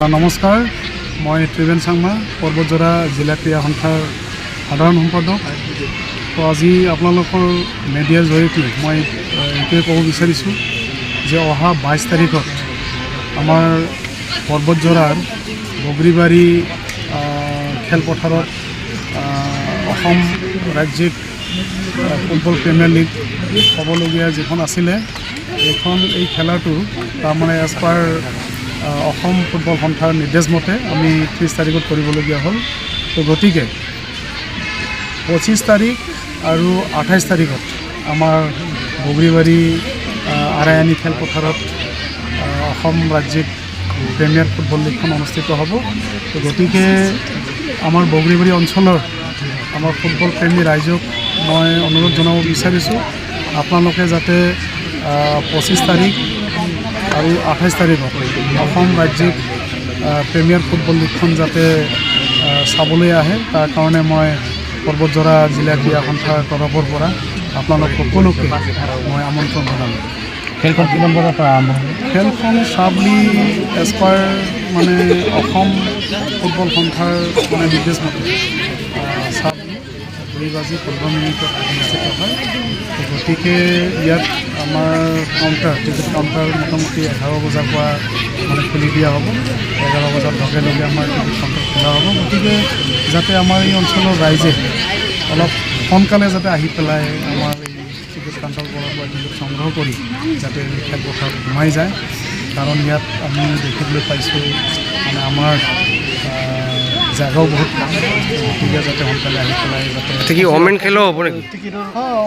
নমস্কাৰ, মই ত্ৰিবেণ চাংমা বতঝ'ৰ জিলা ক্ৰীড়া সন্থাৰ সাধাৰণ সম্পাদক। তো আজি আপোনালোকৰ মিডিয়াৰ জৰিয়তে মই এইটোৱে ক'ব বিচাৰিছোঁ যে অহা 22 তাৰিখত আমাৰ বতঝ'ৰৰ বগৰীবাৰী খেলপথাৰত অসম ৰাজ্যিক ফুটবল প্ৰিমিয়াৰ লীগ হ'বলগীয়া যিখন আছিলে এই খেলাটো তাৰমানে এজ পাৰ অসম ফুটবল সন্থাৰ নিৰ্দেশ মতে আমি 30 তাৰিখত কৰিবলগীয়া হ'ল। তো গতিকে 25 তাৰিখ আৰু 28 তাৰিখত আমাৰ বগৰীবাৰী আৰায়ানী খেলপথাৰত অসম ৰাজ্যিক প্ৰিমিয়াৰ ফুটবল লীগখন অনুষ্ঠিত হ'ব। তো গতিকে আমাৰ বগৰীবাৰী অঞ্চলৰ আমাৰ ফুটবল প্ৰেমী ৰাইজক মই অনুৰোধ জনাব বিচাৰিছোঁ, আপোনালোকে যাতে 25 তাৰিখ আৰু 28 তাৰিখত অসম ৰাজ্যিক প্ৰিমিয়াৰ ফুটবল লীগখন যাতে চাবলৈ আহে, তাৰ কাৰণে মই বতঝ'ৰ জিলা ক্ৰীড়া সন্থাৰ তৰফৰ পৰা আপোনালোক সকলোকে মই আমন্ত্ৰণ জনালোঁ। খেলখন কিমান বজাৰ পৰা আৰম্ভ হ'ব? খেলখন চাবলি এজ পাৰ মানে অসম ফুটবল সন্থাৰ মানে নিৰ্দেশ মতে চাবলি 2:15 অনুষ্ঠিত হয়। গতিকে ইয়াত আমাৰ টিকেট কাউণ্টাৰ মোটামুটি 11 বজাৰ পৰা মানে খুলি দিয়া হ'ব। 11 বজাৰ লগে লগে আমাৰ টিকেট কাউণ্টাৰ খোলা হ'ব। গতিকে যাতে আমাৰ এই অঞ্চলৰ ৰাইজে অলপ সোনকালে যাতে আহি পেলাই আমাৰ এই টিকেট কাউণ্টাৰৰ পৰা টিকেট সংগ্ৰহ কৰি যাতে খেলপথাৰত সোমাই যায়, কাৰণ ইয়াত আমি দেখিবলৈ পাইছোঁ মানে আমাৰ জাগাও বহুত কম। গতিকে যাতে সোনকালে আহি পেলাই যাতে অমেন খেলো হ'ব নেকি?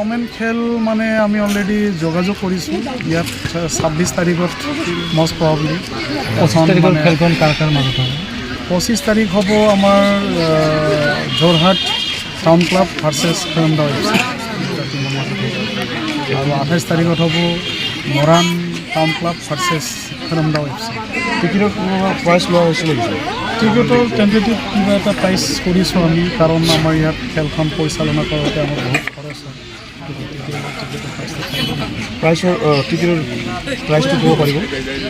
অমেন খেল মানে আমি অলৰেডি যোগাযোগ কৰিছোঁ। ইয়াত 26 তাৰিখত মষ্ট প্ৰবলি 25 তাৰিখৰ খেলখন কাৰ কাৰ মাজত হ'ব? 25 তাৰিখ হ'ব আমাৰ যোৰহাট টাউন ক্লাব ভাৰ্চেছ খেৰমদা FC, আৰু 28 তাৰিখত হ'ব মৰাণ টাউন ক্লাব ভাৰ্চেছ খেৰমদা FC। টিকেটৰ প্ৰাইচ লোৱা হৈছিল নেকি? টিকেটৰ টেণ্টেটিভ কিবা এটা প্ৰাইচ কৰিছোঁ আমি, কাৰণ আমাৰ ইয়াত খেলখন পৰিচালনা কৰোঁতে আমাৰ বহুত খৰচ হয়। টিকেটৰ প্ৰাইচটো ক'ব পাৰিব?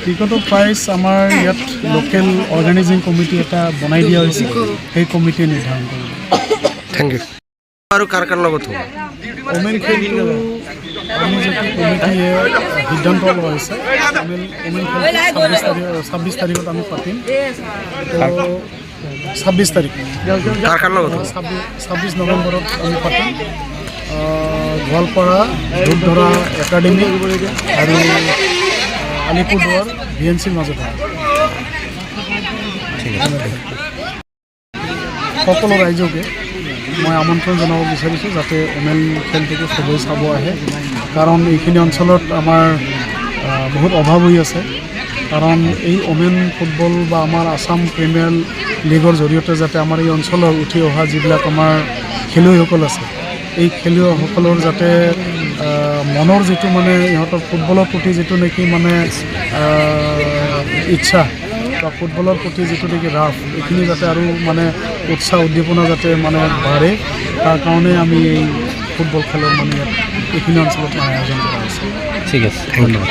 টিকেটৰ প্ৰাইচ আমাৰ ইয়াত লোকেল অৰ্গেনাইজিং কমিটি এটা বনাই দিয়া হৈছে, সেই কমিটিয়ে নিৰ্ধাৰণ কৰিব। Thank you. আৰু কাৰ কাৰ লগত হ'ব? ওমেন খেলটো আমি যিটো কমিটিয়ে সিদ্ধান্ত লোৱা হৈছে, ওমেন খেলটো 26 তাৰিখত আমি পাতিম। তো 26 তাৰিখ কাৰ কাৰ লগত হ'ব? 26 নৱেম্বৰত আমি পাতিম। গোৱালপাৰা ধূপধৰা একাডেমি আৰু আলিপুৰদুৱাৰ VNCৰ মাজত হ'ব। সকলো ৰাইজকে মই আমন্ত্ৰণ জনাব বিচাৰিছোঁ যাতে ওমেন খেলটোকে সবেই চাব আহে, কাৰণ এইখিনি অঞ্চলত আমাৰ বহুত অভাৱ হৈ আছে। কাৰণ এই ওমেন ফুটবল বা আমাৰ আসাম প্ৰিমিয়াৰ লীগৰ জৰিয়তে যাতে আমাৰ এই অঞ্চলৰ উঠি অহা যিবিলাক আমাৰ খেলুৱৈসকল আছে, এই খেলুৱৈসকলৰ যাতে মনৰ যিটো মানে ইহঁতৰ ফুটবলৰ প্ৰতি যিটো নেকি মানে ইচ্ছা বা ফুটবলৰ প্ৰতি যিটো নেকি ৰাপ, এইখিনি যাতে আৰু মানে উৎসাহ উদ্দীপনা যাতে মানে বাঢ়ে, তাৰ কাৰণে আমি এই ফুটবল খেলৰ মানে ইয়াত এইখিনি অঞ্চলত মানে আয়োজন কৰা হৈছে। ঠিক আছে, ধন্যবাদ।